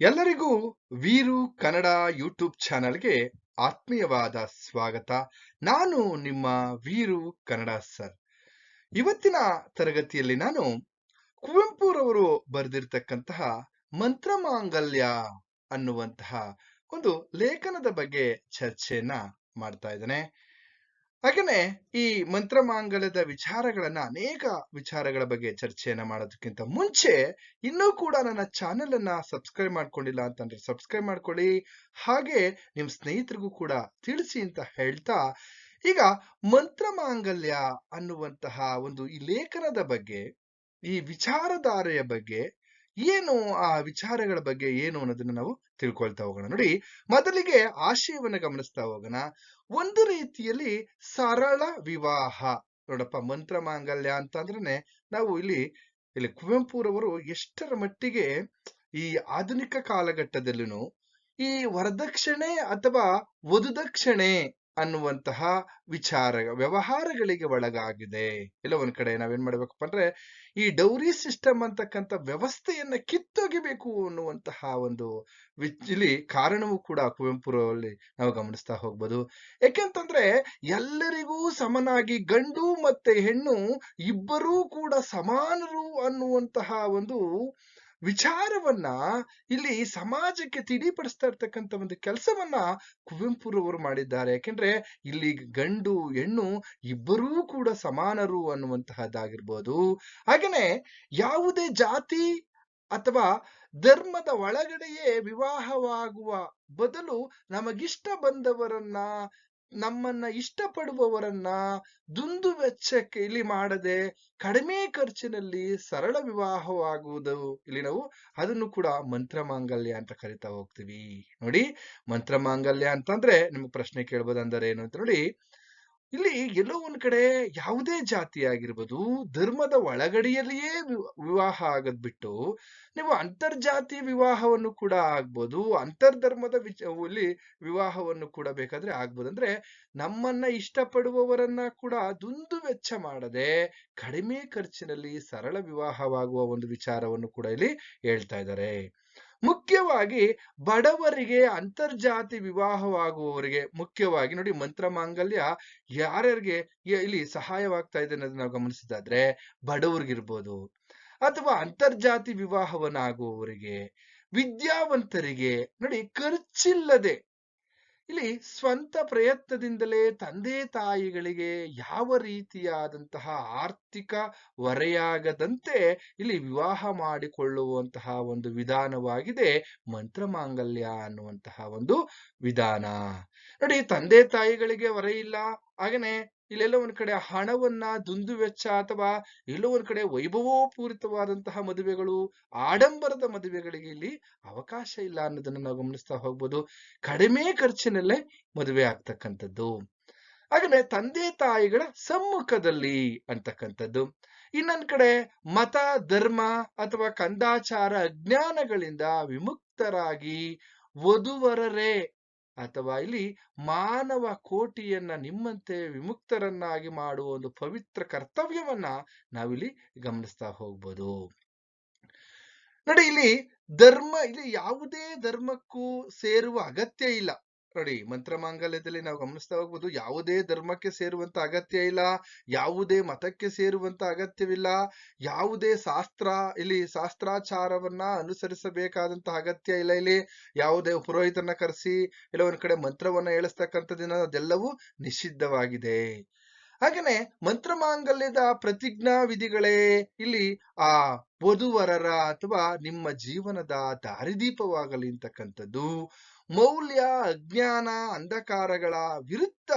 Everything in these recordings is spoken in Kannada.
ಎಲ್ಲರಿಗೂ ವೀರು ಕನ್ನಡ ಯೂಟ್ಯೂಬ್ ಚಾನಲ್ಗೆ ಆತ್ಮೀಯವಾದ ಸ್ವಾಗತ. ನಾನು ನಿಮ್ಮ ವೀರು ಕನ್ನಡ ಸರ್. ಇವತ್ತಿನ ತರಗತಿಯಲ್ಲಿ ನಾನು ಕುವೆಂಪುರವರು ಬರೆದಿರ್ತಕ್ಕಂತಹ ಮಂತ್ರಮಾಂಗಲ್ಯ ಅನ್ನುವಂತಹ ಒಂದು ಲೇಖನದ ಬಗ್ಗೆ ಚರ್ಚೆಯನ್ನ ಮಾಡ್ತಾ ಇದ್ದೇನೆ. ಹಾಗೇನೆ ಈ ಮಂತ್ರಮಾಂಗಲ್ಯದ ಅನೇಕ ವಿಚಾರಗಳ ಬಗ್ಗೆ ಚರ್ಚೆಯನ್ನ ಮಾಡೋದಕ್ಕಿಂತ ಮುಂಚೆ ಇನ್ನೂ ಕೂಡ ನನ್ನ ಚಾನೆಲ್ ಅನ್ನ ಸಬ್ಸ್ಕ್ರೈಬ್ ಮಾಡ್ಕೊಂಡಿಲ್ಲ ಅಂತಂದ್ರೆ ಸಬ್ಸ್ಕ್ರೈಬ್ ಮಾಡ್ಕೊಳ್ಳಿ. ಹಾಗೆ ನಿಮ್ ಸ್ನೇಹಿತರಿಗೂ ಕೂಡ ತಿಳಿಸಿ ಅಂತ ಹೇಳ್ತಾ, ಈಗ ಮಂತ್ರಮಾಂಗಲ್ಯ ಅನ್ನುವಂತಹ ಒಂದು ಈ ಲೇಖನದ ಬಗ್ಗೆ, ಈ ವಿಚಾರಧಾರೆಯ ಬಗ್ಗೆ ಏನು, ಆ ವಿಚಾರಗಳ ಬಗ್ಗೆ ಏನು ಅನ್ನೋದನ್ನ ನಾವು ತಿಳ್ಕೊಳ್ತಾ ಹೋಗೋಣ. ನೋಡಿ, ಮೊದಲಿಗೆ ಆಶಯವನ್ನ ಗಮನಿಸ್ತಾ ಹೋಗೋಣ. ಒಂದು ರೀತಿಯಲ್ಲಿ ಸರಳ ವಿವಾಹ. ನೋಡಪ್ಪ, ಮಂತ್ರಮಾಂಗಲ್ಯ ಅಂತಂದ್ರೆ ನಾವು ಇಲ್ಲಿ ಕುವೆಂಪುರವರು ಎಷ್ಟರ ಮಟ್ಟಿಗೆ ಈ ಆಧುನಿಕ ಕಾಲಘಟ್ಟದಲ್ಲೂ ಈ ವರದಕ್ಷಿಣೆ ಅಥವಾ ವಧುದಕ್ಷಿಣೆ ಅನ್ನುವಂತಹ ವ್ಯವಹಾರಗಳಿಗೆ ಒಳಗಾಗಿದೆ. ಎಲ್ಲ ಒಂದ್ ಕಡೆ ನಾವೇನ್ ಮಾಡ್ಬೇಕಪ್ಪ ಅಂದ್ರೆ ಈ ಡೌರಿ ಸಿಸ್ಟಮ್ ಅಂತಕ್ಕಂಥ ವ್ಯವಸ್ಥೆಯನ್ನ ಕಿತ್ತೊಗಿಬೇಕು ಅನ್ನುವಂತಹ ಒಂದು ಇಲ್ಲಿ ಕಾರಣವೂ ಕೂಡ ಕುವೆಂಪುರಲ್ಲಿ ನಾವು ಗಮನಿಸ್ತಾ ಹೋಗ್ಬೋದು. ಯಾಕೆಂತಂದ್ರೆ ಎಲ್ಲರಿಗೂ ಸಮನಾಗಿ ಗಂಡು ಮತ್ತೆ ಹೆಣ್ಣು ಇಬ್ಬರೂ ಕೂಡ ಸಮಾನರು ಅನ್ನುವಂತಹ ಒಂದು ವಿಚಾರವನ್ನ ಇಲ್ಲಿ ಸಮಾಜಕ್ಕೆ ತಿಳಿಪಡಿಸ್ತಾ ಇರ್ತಕ್ಕಂಥ ಒಂದು ಕೆಲಸವನ್ನ ಕುವೆಂಪುರವರು ಮಾಡಿದ್ದಾರೆ. ಯಾಕೆಂದ್ರೆ ಇಲ್ಲಿ ಗಂಡು ಹೆಣ್ಣು ಇಬ್ಬರೂ ಕೂಡ ಸಮಾನರು ಅನ್ನುವಂತಹದ್ದಾಗಿರ್ಬೋದು. ಹಾಗೇನೆ ಯಾವುದೇ ಜಾತಿ ಅಥವಾ ಧರ್ಮದ ಒಳಗಡೆಯೇ ವಿವಾಹವಾಗುವ ಬದಲು ನಮಗಿಷ್ಟ ಬಂದವರನ್ನ, ನಮ್ಮನ್ನ ಇಷ್ಟಪಡುವವರನ್ನ ದುಂದು ವೆಚ್ಚಕ್ಕೆ ಇಲ್ಲಿ ಮಾಡದೆ ಕಡಿಮೆ ಖರ್ಚಿನಲ್ಲಿ ಸರಳ ವಿವಾಹವಾಗುವುದು ಇಲ್ಲಿ ನಾವು ಅದನ್ನು ಕೂಡ ಮಂತ್ರಮಾಂಗಲ್ಯ ಅಂತ ಕರಿತಾ ಹೋಗ್ತೀವಿ. ನೋಡಿ, ಮಂತ್ರಮಾಂಗಲ್ಯ ಅಂತಂದ್ರೆ ನಿಮ್ಗೆ ಪ್ರಶ್ನೆ ಕೇಳ್ಬೋದು, ಅಂದರೆ ಏನು ಅಂತ ನೋಡಿ. ಇಲ್ಲಿ ಎಲ್ಲೋ ಒಂದ್ ಕಡೆ ಯಾವುದೇ ಜಾತಿ ಆಗಿರ್ಬೋದು, ಧರ್ಮದ ಒಳಗಡೆಯಲ್ಲಿಯೇ ವಿವಾಹ ಆಗದ್ ಬಿಟ್ಟು ನೀವು ಅಂತರ್ಜಾತಿ ವಿವಾಹವನ್ನು ಕೂಡ ಆಗ್ಬೋದು, ಅಂತರ್ಧರ್ಮದ ಇಲ್ಲಿ ವಿವಾಹವನ್ನು ಕೂಡ ಬೇಕಾದ್ರೆ ಆಗ್ಬೋದು. ಅಂದ್ರೆ ನಮ್ಮನ್ನ ಇಷ್ಟಪಡುವವರನ್ನ ಕೂಡ ದುಂದು ವೆಚ್ಚ ಮಾಡದೆ ಕಡಿಮೆ ಖರ್ಚಿನಲ್ಲಿ ಸರಳ ವಿವಾಹವಾಗುವ ಒಂದು ವಿಚಾರವನ್ನು ಕೂಡ ಇಲ್ಲಿ ಹೇಳ್ತಾ ಇದ್ದಾರೆ. ಮುಖ್ಯವಾಗಿ ಬಡವರಿಗೆ, ಅಂತರ್ಜಾತಿ ವಿವಾಹವಾಗುವವರಿಗೆ ಮುಖ್ಯವಾಗಿ ನೋಡಿ, ಮಂತ್ರಮಾಂಗಲ್ಯ ಯಾರ್ಯಾರಿಗೆ ಇಲ್ಲಿ ಸಹಾಯವಾಗ್ತಾ ಇದೆ ಅನ್ನೋದನ್ನ ನಾವು ಗಮನಿಸಿದಾದ್ರೆ ಬಡವರಿಗಿರ್ಬೋದು, ಅಥವಾ ಅಂತರ್ಜಾತಿ ವಿವಾಹವನ್ನಾಗುವವರಿಗೆ, ವಿದ್ಯಾವಂತರಿಗೆ ನೋಡಿ, ಖರ್ಚಿಲ್ಲದೆ ಇಲ್ಲಿ ಸ್ವಂತ ಪ್ರಯತ್ನದಿಂದಲೇ ತಂದೆ ತಾಯಿಗಳಿಗೆ ಯಾವ ರೀತಿಯಾದಂತಹ ಆರ್ಥಿಕ ಹೊರೆಯಾಗದಂತೆ ಇಲ್ಲಿ ವಿವಾಹ ಮಾಡಿಕೊಳ್ಳುವಂತಹ ಒಂದು ವಿಧಾನವಾಗಿದೆ ಮಂತ್ರಮಾಂಗಲ್ಯ ಅನ್ನುವಂತಹ ಒಂದು ವಿಧಾನ. ನೋಡಿ, ತಂದೆ ತಾಯಿಗಳಿಗೆ ಹೊರೆ ಇಲ್ಲ. ಹಾಗೇನೆ ಇಲ್ಲೆಲ್ಲೋ ಒಂದ್ ಕಡೆ ಹಣವನ್ನ ದುಂದು ವೆಚ್ಚ ಅಥವಾ ಎಲ್ಲೋ ಒಂದ್ ಕಡೆ ವೈಭವೋಪೂರಿತವಾದಂತಹ ಮದುವೆಗಳು, ಆಡಂಬರದ ಮದುವೆಗಳಿಗೆ ಇಲ್ಲಿ ಅವಕಾಶ ಇಲ್ಲ ಅನ್ನೋದನ್ನ ನಾವು ಗಮನಿಸ್ತಾ ಹೋಗ್ಬೋದು. ಕಡಿಮೆ ಖರ್ಚಿನಲ್ಲೇ ಮದುವೆ ಆಗ್ತಕ್ಕಂಥದ್ದು, ಹಾಗೇನೆ ತಂದೆ ತಾಯಿಗಳ ಸಮ್ಮುಖದಲ್ಲಿ ಅಂತಕ್ಕಂಥದ್ದು. ಇನ್ನೊಂದ್ ಕಡೆ ಮತ, ಧರ್ಮ ಅಥವಾ ಕಂದಾಚಾರ ಅಜ್ಞಾನಗಳಿಂದ ವಿಮುಕ್ತರಾಗಿ ವಧುವರರೇ ಅಥವಾ ಇಲ್ಲಿ ಮಾನವ ಕೋಟಿಯನ್ನ ನಿಮ್ಮಂತೆ ವಿಮುಕ್ತರನ್ನಾಗಿ ಮಾಡುವ ಒಂದು ಪವಿತ್ರ ಕರ್ತವ್ಯವನ್ನ ನಾವಿಲ್ಲಿ ಗಮನಿಸ್ತಾ ಹೋಗ್ಬೋದು. ನೋಡಿ, ಇಲ್ಲಿ ಯಾವುದೇ ಧರ್ಮಕ್ಕೂ ಸೇರುವ ಅಗತ್ಯ ಇಲ್ಲ. ನೋಡಿ, ಮಂತ್ರಮಾಂಗಲ್ಯದಲ್ಲಿ ನಾವು ಗಮನಿಸ್ತಾ ಹೋಗ್ಬೋದು, ಯಾವುದೇ ಧರ್ಮಕ್ಕೆ ಸೇರುವಂತ ಅಗತ್ಯ ಇಲ್ಲ, ಯಾವುದೇ ಮತಕ್ಕೆ ಸೇರುವಂತ ಅಗತ್ಯವಿಲ್ಲ, ಯಾವುದೇ ಶಾಸ್ತ್ರಾಚಾರವನ್ನ ಅನುಸರಿಸಬೇಕಾದಂತಹ ಅಗತ್ಯ ಇಲ್ಲ. ಇಲ್ಲಿ ಯಾವುದೇ ಪುರೋಹಿತನ ಕರೆಸಿ ಇಲ್ಲ ಒಂದ್ ಕಡೆ ಮಂತ್ರವನ್ನ ಹೇಳಿಸ್ತಕ್ಕಂಥದ್ದಿನ ಅದೆಲ್ಲವೂ ನಿಷಿದ್ಧವಾಗಿದೆ. ಹಾಗೇನೆ ಮಂತ್ರಮಾಂಗಲ್ಯದ ಪ್ರತಿಜ್ಞಾ ವಿಧಿಗಳೇ ಇಲ್ಲಿ ಆ ವಧುವರರ ಅಥವಾ ನಿಮ್ಮ ಜೀವನದ ದಾರಿದೀಪವಾಗಲಿ ಅಂತಕ್ಕಂಥದ್ದು. ಮೌಲ್ಯ, ಅಜ್ಞಾನ, ಅಂಧಕಾರಗಳ ವಿರುದ್ಧ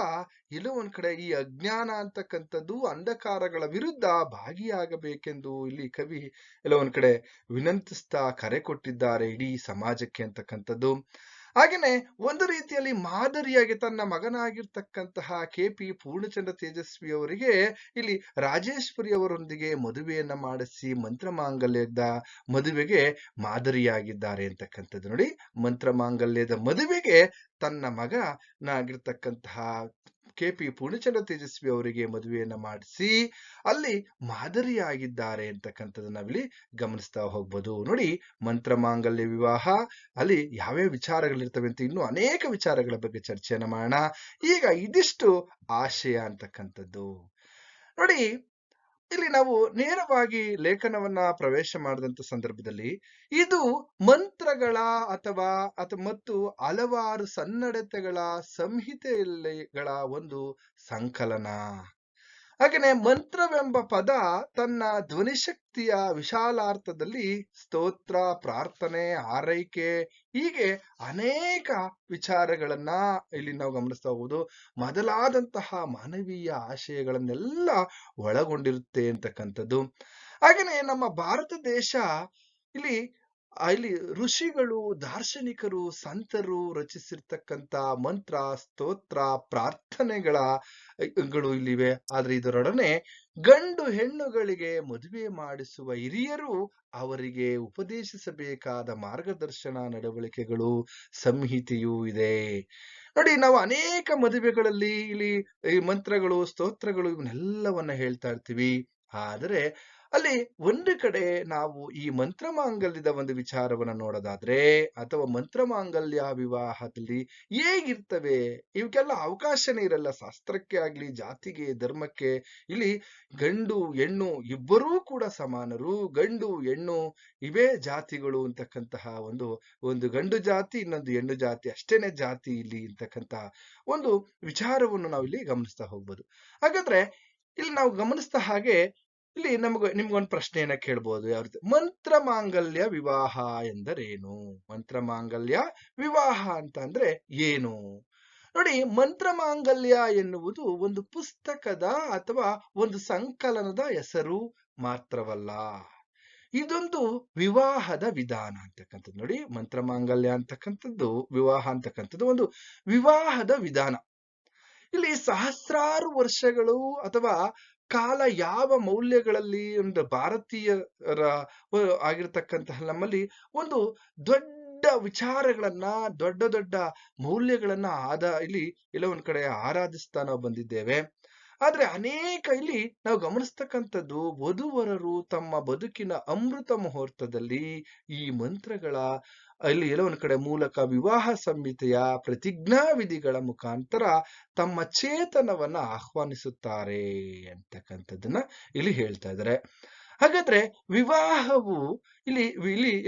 ಎಲ್ಲೋ ಒಂದ್ ಕಡೆ ಈ ಅಜ್ಞಾನ ಅಂತಕ್ಕಂಥದ್ದು, ಅಂಧಕಾರಗಳ ವಿರುದ್ಧ ಭಾಗಿಯಾಗಬೇಕೆಂದು ಇಲ್ಲಿ ಕವಿ ಎಲ್ಲೋ ಒಂದ್ ಕಡೆ ವಿನಂತಿಸ್ತಾ ಕರೆ ಕೊಟ್ಟಿದ್ದಾರೆ ಇಡೀ ಸಮಾಜಕ್ಕೆ ಅಂತಕ್ಕಂಥದ್ದು. ಹಾಗೇನೆ ಒಂದು ರೀತಿಯಲ್ಲಿ ಮಾದರಿಯಾಗಿ ತನ್ನ ಮಗನಾಗಿರ್ತಕ್ಕಂತಹ KP ಪೂರ್ಣಚಂದ್ರ ತೇಜಸ್ವಿ ಅವರಿಗೆ ಇಲ್ಲಿ ರಾಜೇಶ್ವರಿ ಅವರೊಂದಿಗೆ ಮದುವೆಯನ್ನ ಮಾಡಿಸಿ ಮಂತ್ರಮಾಂಗಲ್ಯದ ಮದುವೆಗೆ ಮಾದರಿಯಾಗಿದ್ದಾರೆ ಅಂತಕ್ಕಂಥದ್ದು. ನೋಡಿ, ಮಂತ್ರಮಾಂಗಲ್ಯದ ಮದುವೆಗೆ ತನ್ನ ಮಗನಾಗಿರ್ತಕ್ಕಂತಹ KP ಪೂರ್ಣಚಂದ್ರ ತೇಜಸ್ವಿ ಅವರಿಗೆ ಮದುವೆಯನ್ನ ಮಾಡಿಸಿ ಅಲ್ಲಿ ಮಾದರಿಯಾಗಿದ್ದಾರೆ ಅಂತಕ್ಕಂಥದ್ದನ್ನ ನಾವಿಲ್ಲಿ ಗಮನಿಸ್ತಾ ಹೋಗ್ಬೋದು. ನೋಡಿ, ಮಂತ್ರ ಮಾಂಗಲ್ಯ ವಿವಾಹ ಅಲ್ಲಿ ಯಾವ್ಯಾವ ವಿಚಾರಗಳಿರ್ತವೆ ಅಂತ ಇನ್ನೂ ಅನೇಕ ವಿಚಾರಗಳ ಬಗ್ಗೆ ಚರ್ಚೆಯನ್ನ ಮಾಡೋಣ. ಈಗ ಇದಿಷ್ಟು ಆಶಯ ಅಂತಕ್ಕಂಥದ್ದು. ನೋಡಿ, ಇಲ್ಲಿ ನಾವು ನೇರವಾಗಿ ಲೇಖನವನ್ನ ಪ್ರವೇಶ ಮಾಡಿದಂತ ಸಂದರ್ಭದಲ್ಲಿ ಇದು ಮಂತ್ರಗಳ ಅಥವಾ ಮತ್ತು ಹಲವಾರು ಸನ್ನಡತೆಗಳ ಸಂಹಿತೆಗಳ ಒಂದು ಸಂಕಲನ. ಹಾಗೆಯೇ ಮಂತ್ರವೆಂಬ ಪದ ತನ್ನ ಧ್ವನಿಶಕ್ತಿಯ ವಿಶಾಲಾರ್ಥದಲ್ಲಿ ಸ್ತೋತ್ರ, ಪ್ರಾರ್ಥನೆ, ಆರೈಕೆ ಹೀಗೆ ಅನೇಕ ವಿಚಾರಗಳನ್ನ ಇಲ್ಲಿ ನಾವು ಗಮನಿಸ್ತಾ ಹೋಗುವುದು. ಮೊದಲಾದಂತಹ ಮಾನವೀಯ ಆಶಯಗಳನ್ನೆಲ್ಲ ಒಳಗೊಂಡಿರುತ್ತೆ ಅಂತಕ್ಕಂಥದ್ದು. ಹಾಗೆಯೇ ನಮ್ಮ ಭಾರತ ದೇಶ ಇಲ್ಲಿ ಋಷಿಗಳು, ದಾರ್ಶನಿಕರು, ಸಂತರು ರಚಿಸಿರ್ತಕ್ಕಂಥ ಮಂತ್ರ, ಸ್ತೋತ್ರ, ಪ್ರಾರ್ಥನೆಗಳು ಇಲ್ಲಿವೆ. ಆದ್ರೆ ಇದರೊಡನೆ ಗಂಡು ಹೆಣ್ಣುಗಳಿಗೆ ಮದುವೆ ಮಾಡಿಸುವ ಹಿರಿಯರು ಅವರಿಗೆ ಉಪದೇಶಿಸಬೇಕಾದ ಮಾರ್ಗದರ್ಶನ, ನಡವಳಿಕೆಗಳು, ಸಂಹಿತೆಯೂ ಇದೆ. ನೋಡಿ, ನಾವು ಅನೇಕ ಮದುವೆಗಳಲ್ಲಿ ಇಲ್ಲಿ ಈ ಮಂತ್ರಗಳು, ಸ್ತೋತ್ರಗಳು ಇವನ್ನೆಲ್ಲವನ್ನ ಹೇಳ್ತಾ ಇರ್ತೀವಿ. ಆದರೆ ಅಲ್ಲಿ ಒಂದು ಕಡೆ ನಾವು ಈ ಮಂತ್ರ ಮಾಂಗಲ್ಯದ ಒಂದು ವಿಚಾರವನ್ನ ನೋಡೋದಾದ್ರೆ, ಅಥವಾ ಮಂತ್ರ ಮಾಂಗಲ್ಯ ವಿವಾಹದಲ್ಲಿ ಹೇಗಿರ್ತವೆ, ಇವಕ್ಕೆಲ್ಲ ಅವಕಾಶನೇ ಇರಲ್ಲ. ಶಾಸ್ತ್ರಕ್ಕೆ ಆಗ್ಲಿ, ಜಾತಿಗೆ, ಧರ್ಮಕ್ಕೆ ಇಲ್ಲಿ ಗಂಡು ಹೆಣ್ಣು ಇಬ್ಬರೂ ಕೂಡ ಸಮಾನರು. ಗಂಡು ಹೆಣ್ಣು ಇವೇ ಜಾತಿಗಳು ಅಂತಕ್ಕಂತಹ ಒಂದು ಗಂಡು ಜಾತಿ, ಇನ್ನೊಂದು ಹೆಣ್ಣು ಜಾತಿ, ಅಷ್ಟೇನೆ ಜಾತಿ ಇಲ್ಲಿ ಅಂತಕ್ಕಂತಹ ಒಂದು ವಿಚಾರವನ್ನು ನಾವು ಇಲ್ಲಿ ಗಮನಿಸ್ತಾ ಹೋಗ್ಬೋದು. ಹಾಗಾದ್ರೆ ಇಲ್ಲಿ ನಾವು ಗಮನಿಸ್ತಾ ಹಾಗೆ ಇಲ್ಲಿ ನಿಮ್ಗೊಂದು ಪ್ರಶ್ನೆಯನ್ನ ಕೇಳ್ಬೋದು. ಯಾವ ರೀತಿ ಮಂತ್ರ ಮಾಂಗಲ್ಯ ವಿವಾಹ ಎಂದರೇನು? ಮಂತ್ರ ಮಾಂಗಲ್ಯ ವಿವಾಹ ಅಂತ ಅಂದ್ರೆ ಏನು? ನೋಡಿ, ಮಂತ್ರ ಮಾಂಗಲ್ಯ ಎನ್ನುವುದು ಒಂದು ಪುಸ್ತಕದ ಅಥವಾ ಒಂದು ಸಂಕಲನದ ಹೆಸರು ಮಾತ್ರವಲ್ಲ. ಇದೊಂದು ವಿವಾಹದ ವಿಧಾನ ಅಂತಕ್ಕಂಥದ್ದು. ನೋಡಿ, ಮಂತ್ರ ಮಾಂಗಲ್ಯ ಅಂತಕ್ಕಂಥದ್ದು, ವಿವಾಹ ಅಂತಕ್ಕಂಥದ್ದು ಒಂದು ವಿವಾಹದ ವಿಧಾನ. ಇಲ್ಲಿ ಸಹಸ್ರಾರು ವರ್ಷಗಳು ಅಥವಾ ಕಾಲ ಯಾವ ಮೌಲ್ಯಗಳಲ್ಲಿ ಒಂದು ಭಾರತೀಯರ ಆಗಿರ್ತಕ್ಕಂತಹ ನಮ್ಮಲ್ಲಿ ಒಂದು ದೊಡ್ಡ ವಿಚಾರಗಳನ್ನ, ದೊಡ್ಡ ದೊಡ್ಡ ಮೌಲ್ಯಗಳನ್ನ ಇಲ್ಲಿ ಎಲ್ಲ ಒಂದ್ ಕಡೆ ಆರಾಧಿಸ್ತಾ ನಾವು ಬಂದಿದ್ದೇವೆ. ಆದ್ರೆ ಅನೇಕ ಇಲ್ಲಿ ನಾವು ಗಮನಿಸ್ತಕ್ಕಂಥದ್ದು, ವಧುವರರು ತಮ್ಮ ಬದುಕಿನ ಅಮೃತ ಮುಹೂರ್ತದಲ್ಲಿ ಈ ಮಂತ್ರಗಳ ಇಲ್ಲಿ ಎಲ್ಲೋ ಒಂದ್ ಕಡೆ ಮೂಲಕ ವಿವಾಹ ಸಂಹಿತೆಯ ಪ್ರತಿಜ್ಞಾ ವಿಧಿಗಳ ಮುಖಾಂತರ ತಮ್ಮ ಚೇತನವನ್ನ ಆಹ್ವಾನಿಸುತ್ತಾರೆ ಅಂತಕ್ಕಂಥದ್ದನ್ನ ಇಲ್ಲಿ ಹೇಳ್ತಾ ಇದ್ದಾರೆ. ಹಾಗಾದ್ರೆ ವಿವಾಹವು ಇಲ್ಲಿ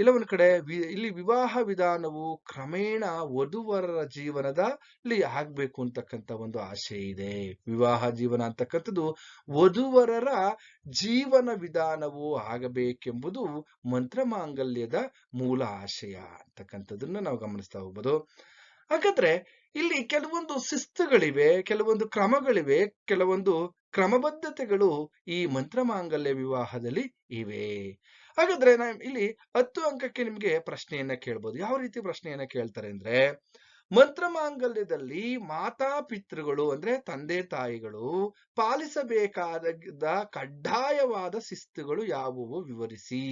ಎಲ್ಲ ಒಂದ್ ಕಡೆ ಇಲ್ಲಿ ವಿವಾಹ ವಿಧಾನವು ಕ್ರಮೇಣ ವಧುವರರ ಜೀವನದ ಇಲ್ಲಿ ಆಗ್ಬೇಕು ಅಂತಕ್ಕಂಥ ಒಂದು ಆಶೆ ಇದೆ. ವಿವಾಹ ಜೀವನ ಅಂತಕ್ಕಂಥದ್ದು ವಧುವರರ ಜೀವನ ವಿಧಾನವು ಆಗಬೇಕೆಂಬುದು ಮಂತ್ರ ಮಾಂಗಲ್ಯದ ಮೂಲ ಆಶಯ ಅಂತಕ್ಕಂಥದ್ದನ್ನ ನಾವು ಗಮನಿಸ್ತಾ ಹೋಗ್ಬೋದು. ಹಾಗಾದ್ರೆ ಇಲ್ಲಿ ಕೆಲವೊಂದು ಶಿಸ್ತುಗಳಿವೆ, ಕೆಲವೊಂದು ಕ್ರಮಗಳಿವೆ, ಕೆಲವೊಂದು ಕ್ರಮಬದ್ಧತೆಗಳು ಈ ಮಂತ್ರ ಮಾಂಗಲ್ಯ ವಿವಾಹದಲ್ಲಿ ಇವೆ. ಹಾಗಾದ್ರೆ ಇಲ್ಲಿ 10 ಅಂಕಕ್ಕೆ ನಿಮ್ಗೆ ಪ್ರಶ್ನೆಯನ್ನ ಕೇಳ್ಬೋದು. ಯಾವ ರೀತಿ ಪ್ರಶ್ನೆಯನ್ನ ಕೇಳ್ತಾರೆ ಅಂದ್ರೆ, ಮಂತ್ರ ಮಾಂಗಲ್ಯದಲ್ಲಿ ಮಾತಾ ಪಿತೃಗಳು ಅಂದ್ರೆ ತಂದೆ ತಾಯಿಗಳು ಪಾಲಿಸಬೇಕಾದ ಕಡ್ಡಾಯವಾದ ಶಿಸ್ತುಗಳು ಯಾವುವು ವಿವರಿಸಿ.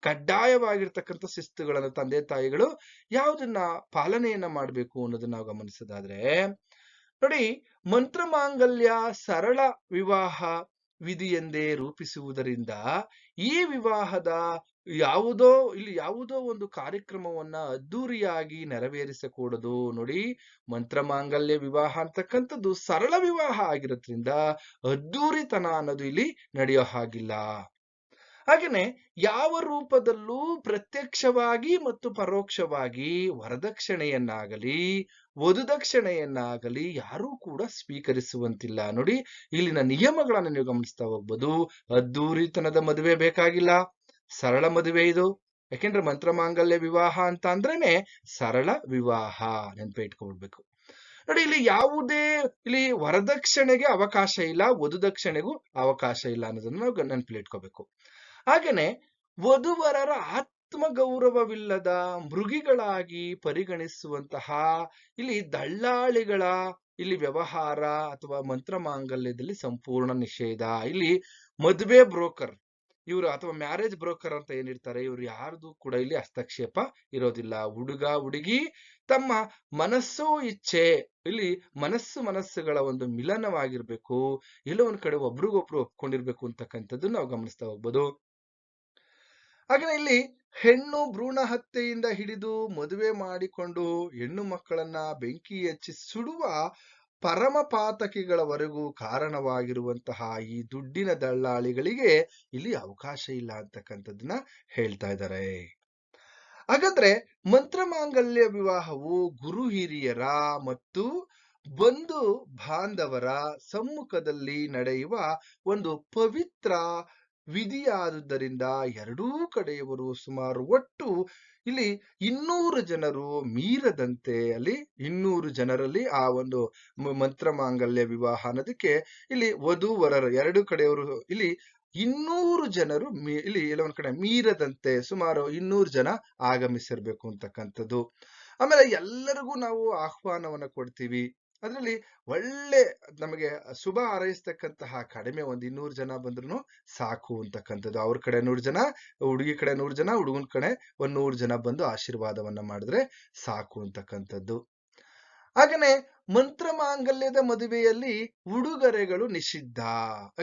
ಕಡ್ಡಾಯವಾಗಿರ್ತಕ್ಕಂಥ ಶಿಸ್ತುಗಳನ್ನು ತಂದೆ ತಾಯಿಗಳು ಯಾವುದನ್ನ ಪಾಲನೆಯನ್ನ ಮಾಡಬೇಕು ಅನ್ನೋದನ್ನ ನಾವು ಗಮನಿಸೋದಾದ್ರೆ, ನೋಡಿ, ಮಂತ್ರ ಮಾಂಗಲ್ಯ ಸರಳ ವಿವಾಹ ವಿಧಿ ಎಂದೇ ರೂಪಿಸುವುದರಿಂದ ಈ ವಿವಾಹದ ಯಾವುದೋ ಒಂದು ಕಾರ್ಯಕ್ರಮವನ್ನ ಅದ್ದೂರಿಯಾಗಿ ನೆರವೇರಿಸಕೂಡದು. ನೋಡಿ, ಮಂತ್ರ ಮಾಂಗಲ್ಯ ವಿವಾಹ ಅಂತಕ್ಕಂಥದ್ದು ಸರಳ ವಿವಾಹ ಆಗಿರೋದ್ರಿಂದ ಅದ್ದೂರಿತನ ಅನ್ನೋದು ಇಲ್ಲಿ ನಡೆಯೋ ಹಾಗಿಲ್ಲ. ಹಾಗೇನೆ ಯಾವ ರೂಪದಲ್ಲೂ ಪ್ರತ್ಯಕ್ಷವಾಗಿ ಮತ್ತು ಪರೋಕ್ಷವಾಗಿ ವರದಕ್ಷಿಣೆಯನ್ನಾಗಲಿ ವಧುದಕ್ಷಿಣೆಯನ್ನಾಗಲಿ ಯಾರೂ ಕೂಡ ಸ್ವೀಕರಿಸುವಂತಿಲ್ಲ. ನೋಡಿ, ಇಲ್ಲಿನ ನಿಯಮಗಳನ್ನು ನೀವು ಗಮನಿಸ್ತಾ ಹೋಗ್ಬೋದು. ಅದ್ದೂರಿತನದ ಮದುವೆ ಬೇಕಾಗಿಲ್ಲ, ಸರಳ ಮದುವೆ ಇದು. ಯಾಕೆಂದ್ರೆ ಮಂತ್ರ ಮಾಂಗಲ್ಯ ವಿವಾಹ ಅಂತ ಅಂದ್ರೇನೆ ಸರಳ ವಿವಾಹ, ನೆನಪಿಟ್ಕೊಳ್ಬೇಕು. ನೋಡಿ, ಇಲ್ಲಿ ವರದಕ್ಷಿಣೆಗೆ ಅವಕಾಶ ಇಲ್ಲ, ವಧುದಕ್ಷಿಣೆಗೂ ಅವಕಾಶ ಇಲ್ಲ ಅನ್ನೋದನ್ನ ನಾವು ನೆನಪಿಟ್ಕೋಬೇಕು. ಹಾಗೇನೆ ವಧುವರರ ಆತ್ಮಗೌರವವಿಲ್ಲದ ಮೃಗಿಗಳಾಗಿ ಪರಿಗಣಿಸುವಂತಹ ಇಲ್ಲಿ ದಳ್ಳಾಳಿಗಳ ವ್ಯವಹಾರ ಅಥವಾ ಮಂತ್ರ ಮಾಂಗಲ್ಯದಲ್ಲಿ ಸಂಪೂರ್ಣ ನಿಷೇಧ. ಇಲ್ಲಿ ಮದುವೆ ಬ್ರೋಕರ್ ಇವರು ಅಥವಾ ಮ್ಯಾರೇಜ್ ಬ್ರೋಕರ್ ಅಂತ ಏನಿರ್ತಾರೆ, ಇವ್ರು ಯಾರ್ದು ಕೂಡ ಇಲ್ಲಿ ಹಸ್ತಕ್ಷೇಪ ಇರೋದಿಲ್ಲ. ಹುಡುಗ ಹುಡುಗಿ ತಮ್ಮ ಮನಸ್ಸು ಇಚ್ಛೆ, ಇಲ್ಲಿ ಮನಸ್ಸುಗಳ ಒಂದು ಮಿಲನವಾಗಿರ್ಬೇಕು, ಎಲ್ಲ ಒಂದ್ ಕಡೆ ಒಬ್ರಿಗೊಬ್ರು ಒಪ್ಕೊಂಡಿರ್ಬೇಕು ಅಂತಕ್ಕಂಥದ್ದು ನಾವು ಗಮನಿಸ್ತಾ ಹೋಗ್ಬೋದು. ಹಾಗೆ ಇಲ್ಲಿ ಹೆಣ್ಣು ಭ್ರೂಣ ಹತ್ಯೆಯಿಂದ ಹಿಡಿದು ಮದುವೆ ಮಾಡಿಕೊಂಡು ಹೆಣ್ಣು ಮಕ್ಕಳನ್ನ ಬೆಂಕಿ ಹಚ್ಚಿ ಸುಡುವ ಪರಮಪಾತಕಿಗಳವರೆಗೂ ಕಾರಣವಾಗಿರುವಂತಹ ಈ ದುಡ್ಡಿನ ದಳ್ಳಾಳಿಗಳಿಗೆ ಇಲ್ಲಿ ಅವಕಾಶ ಇಲ್ಲ ಅಂತಕ್ಕಂಥದ್ದನ್ನ ಹೇಳ್ತಾ ಇದ್ದಾರೆ. ಹಾಗಾದ್ರೆ ಮಂತ್ರಮಾಂಗಲ್ಯ ವಿವಾಹವು ಗುರು ಹಿರಿಯರ ಮತ್ತು ಬಂಧು ಬಾಂಧವರ ಸಮ್ಮುಖದಲ್ಲಿ ನಡೆಯುವ ಒಂದು ಪವಿತ್ರ ವಿಧಿಯಾದುದರಿಂದ ಎರಡೂ ಕಡೆಯವರು ಸುಮಾರು ಒಟ್ಟು ಇಲ್ಲಿ 200 ಜನರು ಮೀರದಂತೆ, ಅಲ್ಲಿ 200 ಜನರಲ್ಲಿ ಆ ಒಂದು ಮಂತ್ರಮಾಂಗಲ್ಯ ವಿವಾಹ ಅನ್ನೋದಕ್ಕೆ ಇಲ್ಲಿ ವಧು ವರರು ಎರಡು ಕಡೆಯವರು ಇಲ್ಲಿ 200 ಜನರು ಇಲ್ಲಿ ಎಲ್ಲ ಒಂದ್ ಕಡೆ ಮೀರದಂತೆ ಸುಮಾರು 200 ಜನ ಆಗಮಿಸಿರ್ಬೇಕು ಅಂತಕ್ಕಂಥದ್ದು. ಆಮೇಲೆ ಎಲ್ಲರಿಗೂ ನಾವು ಆಹ್ವಾನವನ್ನ ಕೊಡ್ತೀವಿ. ಅದ್ರಲ್ಲಿ ಒಳ್ಳೆ ನಮಗೆ ಶುಭ ಹಾರೈಸ್ತಕ್ಕಂತಹ ಕಡಿಮೆ ಒಂದ್ 200 ಜನ ಬಂದ್ರು ಸಾಕು ಅಂತಕ್ಕಂಥದ್ದು. ಅವ್ರ ಕಡೆ 100 ಜನ, ಹುಡುಗಿ ಕಡೆ 100 ಜನ, ಹುಡುಗನ ಕಡೆ 100 ಜನ ಬಂದು ಆಶೀರ್ವಾದವನ್ನ ಮಾಡಿದ್ರೆ ಸಾಕು ಅಂತಕ್ಕಂಥದ್ದು. ಹಾಗೇನೆ ಮಂತ್ರಮಾಂಗಲ್ಯದ ಮದುವೆಯಲ್ಲಿ ಉಡುಗೊರೆಗಳು ನಿಷಿದ್ಧ.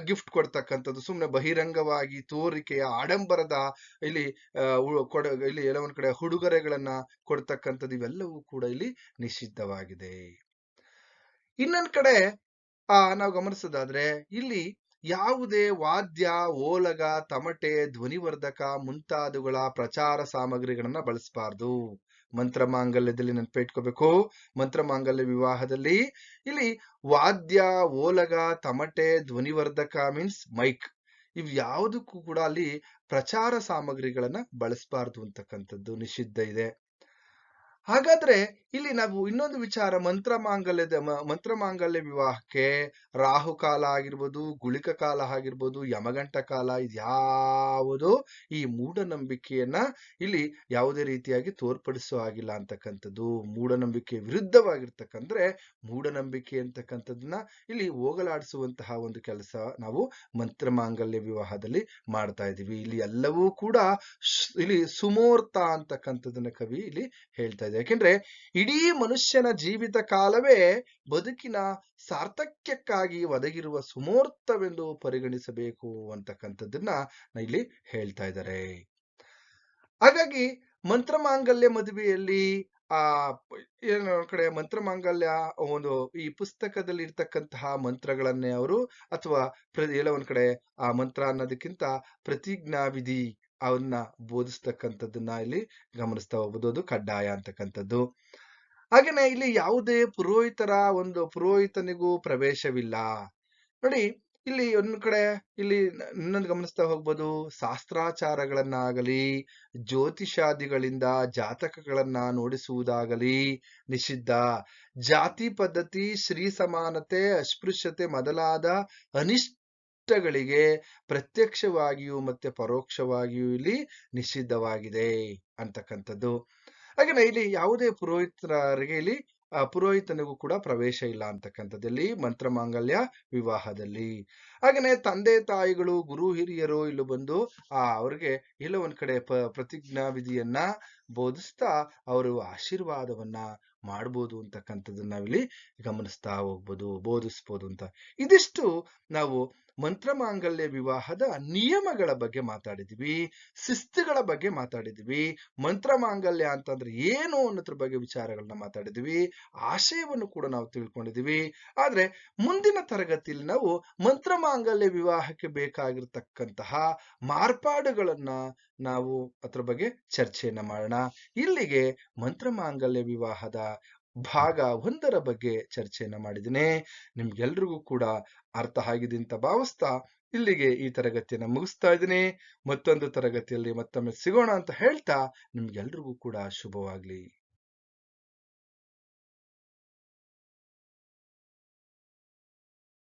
ಗಿಫ್ಟ್ ಕೊಡ್ತಕ್ಕಂಥದ್ದು ಸುಮ್ನೆ ಬಹಿರಂಗವಾಗಿ ತೋರಿಕೆಯ ಆಡಂಬರದ ಇಲ್ಲಿ ಇಲ್ಲಿ ಎಲ್ಲ ಒಂದ್ ಕಡೆ ಉಡುಗೊರೆಗಳನ್ನ ಕೊಡ್ತಕ್ಕಂಥದ್ದು ಇವೆಲ್ಲವೂ ಕೂಡ ಇಲ್ಲಿ ನಿಷಿದ್ಧವಾಗಿದೆ. ಇನ್ನೊಂದ್ ಕಡೆ ನಾವು ಗಮನಿಸೋದಾದ್ರೆ ಇಲ್ಲಿ ಯಾವುದೇ ವಾದ್ಯ, ಓಲಗ, ತಮಟೆ, ಧ್ವನಿವರ್ಧಕ ಮುಂತಾದವುಗಳ ಪ್ರಚಾರ ಸಾಮಗ್ರಿಗಳನ್ನ ಬಳಸಬಾರ್ದು. ಮಂತ್ರಮಾಂಗಲ್ಯದಲ್ಲಿ ನೆನಪಿಟ್ಕೋಬೇಕು, ಮಂತ್ರಮಾಂಗಲ್ಯ ವಿವಾಹದಲ್ಲಿ ಇಲ್ಲಿ ವಾದ್ಯ, ಓಲಗ, ತಮಟೆ, ಧ್ವನಿವರ್ಧಕ ಮೀನ್ಸ್ ಮೈಕ್, ಇವ್ ಯಾವುದಕ್ಕೂ ಕೂಡ ಅಲ್ಲಿ ಪ್ರಚಾರ ಸಾಮಗ್ರಿಗಳನ್ನ ಬಳಸಬಾರ್ದು ಅಂತಕ್ಕಂಥದ್ದು ನಿಷಿದ್ಧ ಇದೆ. ಹಾಗಾದ್ರೆ ಇಲ್ಲಿ ನಾವು ಇನ್ನೊಂದು ವಿಚಾರ, ಮಂತ್ರಮಾಂಗಲ್ಯ ವಿವಾಹಕ್ಕೆ ರಾಹುಕಾಲ ಆಗಿರ್ಬೋದು, ಗುಳಿಕ ಕಾಲ ಆಗಿರ್ಬೋದು, ಯಮಗಂಟ ಕಾಲ ಇದ್ಯಾವುದು ಈ ಮೂಢನಂಬಿಕೆಯನ್ನ ಇಲ್ಲಿ ಯಾವುದೇ ರೀತಿಯಾಗಿ ತೋರ್ಪಡಿಸೋ ಆಗಿಲ್ಲ ಅಂತಕ್ಕಂಥದ್ದು. ಮೂಢನಂಬಿಕೆ ವಿರುದ್ಧವಾಗಿರ್ತಕ್ಕಂದ್ರೆ ಮೂಢನಂಬಿಕೆ ಅಂತಕ್ಕಂಥದ್ದನ್ನ ಇಲ್ಲಿ ಹೋಗಲಾಡಿಸುವಂತಹ ಒಂದು ಕೆಲಸ ನಾವು ಮಂತ್ರಮಾಂಗಲ್ಯ ವಿವಾಹದಲ್ಲಿ ಮಾಡ್ತಾ ಇದೀವಿ. ಇಲ್ಲಿ ಎಲ್ಲವೂ ಕೂಡ ಇಲ್ಲಿ ಸುಮೂರ್ತ ಅಂತಕ್ಕಂಥದ್ದನ್ನ ಕವಿ ಇಲ್ಲಿ ಹೇಳ್ತಾ ಇದೆ. ಯಾಕೆಂದ್ರೆ ಇಡೀ ಮನುಷ್ಯನ ಜೀವಿತ ಕಾಲವೇ ಬದುಕಿನ ಸಾರ್ಥಕ್ಯಕ್ಕಾಗಿ ಒದಗಿರುವ ಸುಮೂರ್ತವೆಂದು ಪರಿಗಣಿಸಬೇಕು ಅಂತಕ್ಕಂಥದ್ದನ್ನ ಇಲ್ಲಿ ಹೇಳ್ತಾ ಇದ್ದಾರೆ. ಹಾಗಾಗಿ ಮಂತ್ರಮಾಂಗಲ್ಯ ಮದುವೆಯಲ್ಲಿ ಏನೋ ಕಡೆ ಮಂತ್ರಮಾಂಗಲ್ಯ ಒಂದು ಈ ಪುಸ್ತಕದಲ್ಲಿ ಇರ್ತಕ್ಕಂತಹ ಮಂತ್ರಗಳನ್ನೇ ಅವರು ಅಥವಾ ಎಲ್ಲ ಒಂದ್ ಕಡೆ ಆ ಮಂತ್ರ ಅನ್ನೋದಕ್ಕಿಂತ ಪ್ರತಿಜ್ಞಾ ವಿಧಿ ಅವನ್ನ ಬೋಧಿಸ್ತಕ್ಕಂಥದ್ದನ್ನ ಇಲ್ಲಿ ಗಮನಿಸ್ತಾ ಹೋಗ್ಬೋದು. ಅದು ಕಡ್ಡಾಯ ಅಂತಕ್ಕಂಥದ್ದು. ಹಾಗೇನೆ ಇಲ್ಲಿ ಯಾವುದೇ ಪುರೋಹಿತನಿಗೂ ಪ್ರವೇಶವಿಲ್ಲ. ನೋಡಿ ಇಲ್ಲಿ ಒಂದ್ ಕಡೆ ಇಲ್ಲಿ ಇನ್ನೊಂದು ಗಮನಿಸ್ತಾ ಹೋಗ್ಬೋದು, ಶಾಸ್ತ್ರಾಚಾರಗಳನ್ನಾಗಲಿ ಜ್ಯೋತಿಷಾದಿಗಳಿಂದ ಜಾತಕಗಳನ್ನ ನೋಡಿಸುವುದಾಗಲಿ ನಿಷಿದ್ಧ. ಜಾತಿ ಪದ್ಧತಿ, ಸ್ತ್ರೀ ಸಮಾನತೆ, ಅಸ್ಪೃಶ್ಯತೆ ಮೊದಲಾದ ಅನಿಷ್ಟಗಳಿಗೆ ಪ್ರತ್ಯಕ್ಷವಾಗಿಯೂ ಮತ್ತೆ ಪರೋಕ್ಷವಾಗಿಯೂ ಇಲ್ಲಿ ನಿಷಿದ್ಧವಾಗಿದೆ ಅಂತಕ್ಕಂಥದ್ದು. ಹಾಗೆ ಇಲ್ಲಿ ಯಾವುದೇ ಪುರೋಹಿತರಿಗೆ ಇಲ್ಲಿ ಪುರೋಹಿತನಿಗೂ ಕೂಡ ಪ್ರವೇಶ ಇಲ್ಲ ಅಂತಕ್ಕಂಥದ್ದಲ್ಲಿ ಮಂತ್ರಮಾಂಗಲ್ಯ ವಿವಾಹದಲ್ಲಿ. ಹಾಗೇನೆ ತಂದೆ ತಾಯಿಗಳು, ಗುರು ಹಿರಿಯರು ಇಲ್ಲಿ ಬಂದು ಅವ್ರಿಗೆ ಎಲ್ಲ ಒಂದ್ ಕಡೆ ಪ್ರತಿಜ್ಞಾ ವಿಧಿಯನ್ನ ಬೋಧಿಸ್ತಾ ಅವರು ಆಶೀರ್ವಾದವನ್ನ ಮಾಡ್ಬೋದು ಅಂತಕ್ಕಂಥದ್ದನ್ನ ನಾವಿಲ್ಲಿ ಗಮನಿಸ್ತಾ ಹೋಗ್ಬೋದು, ಬೋಧಿಸ್ಬೋದು ಅಂತ. ಇದಿಷ್ಟು ನಾವು ಮಂತ್ರಮಾಂಗಲ್ಯ ವಿವಾಹದ ನಿಯಮಗಳ ಬಗ್ಗೆ ಮಾತಾಡಿದ್ವಿ, ಶಿಸ್ತುಗಳ ಬಗ್ಗೆ ಮಾತಾಡಿದ್ವಿ, ಮಂತ್ರಮಾಂಗಲ್ಯ ಅಂತಂದ್ರೆ ಏನು ಅನ್ನೋದ್ರ ಬಗ್ಗೆ ವಿಚಾರಗಳನ್ನ ಮಾತಾಡಿದ್ವಿ, ಆಶಯವನ್ನು ಕೂಡ ನಾವು ತಿಳ್ಕೊಂಡಿದ್ವಿ. ಆದ್ರೆ ಮುಂದಿನ ತರಗತಿಯಲ್ಲಿ ನಾವು ಮಂತ್ರಮಾಂಗಲ್ಯ ವಿವಾಹಕ್ಕೆ ಬೇಕಾಗಿರ್ತಕ್ಕಂತಹ ಮಾರ್ಪಾಡುಗಳನ್ನ ನಾವು ಅದ್ರ ಬಗ್ಗೆ ಚರ್ಚೆಯನ್ನ ಮಾಡೋಣ. ಇಲ್ಲಿಗೆ ಮಂತ್ರಮಾಂಗಲ್ಯ ವಿವಾಹದ ಭಾಗ 1ರ ಬಗ್ಗೆ ಚರ್ಚೆಯನ್ನ ಮಾಡಿದ್ದೀನಿ. ನಿಮ್ಗೆಲ್ರಿಗೂ ಕೂಡ ಅರ್ಥ ಆಗಿದೆ ಅಂತ ಭಾವಿಸ್ತಾ ಇಲ್ಲಿಗೆ ಈ ತರಗತಿಯನ್ನ ಮುಗಿಸ್ತಾ ಇದ್ದೀನಿ. ಮತ್ತೊಂದು ತರಗತಿಯಲ್ಲಿ ಮತ್ತೊಮ್ಮೆ ಸಿಗೋಣ ಅಂತ ಹೇಳ್ತಾ ನಿಮ್ಗೆಲ್ರಿಗೂ ಕೂಡ ಶುಭವಾಗ್ಲಿ.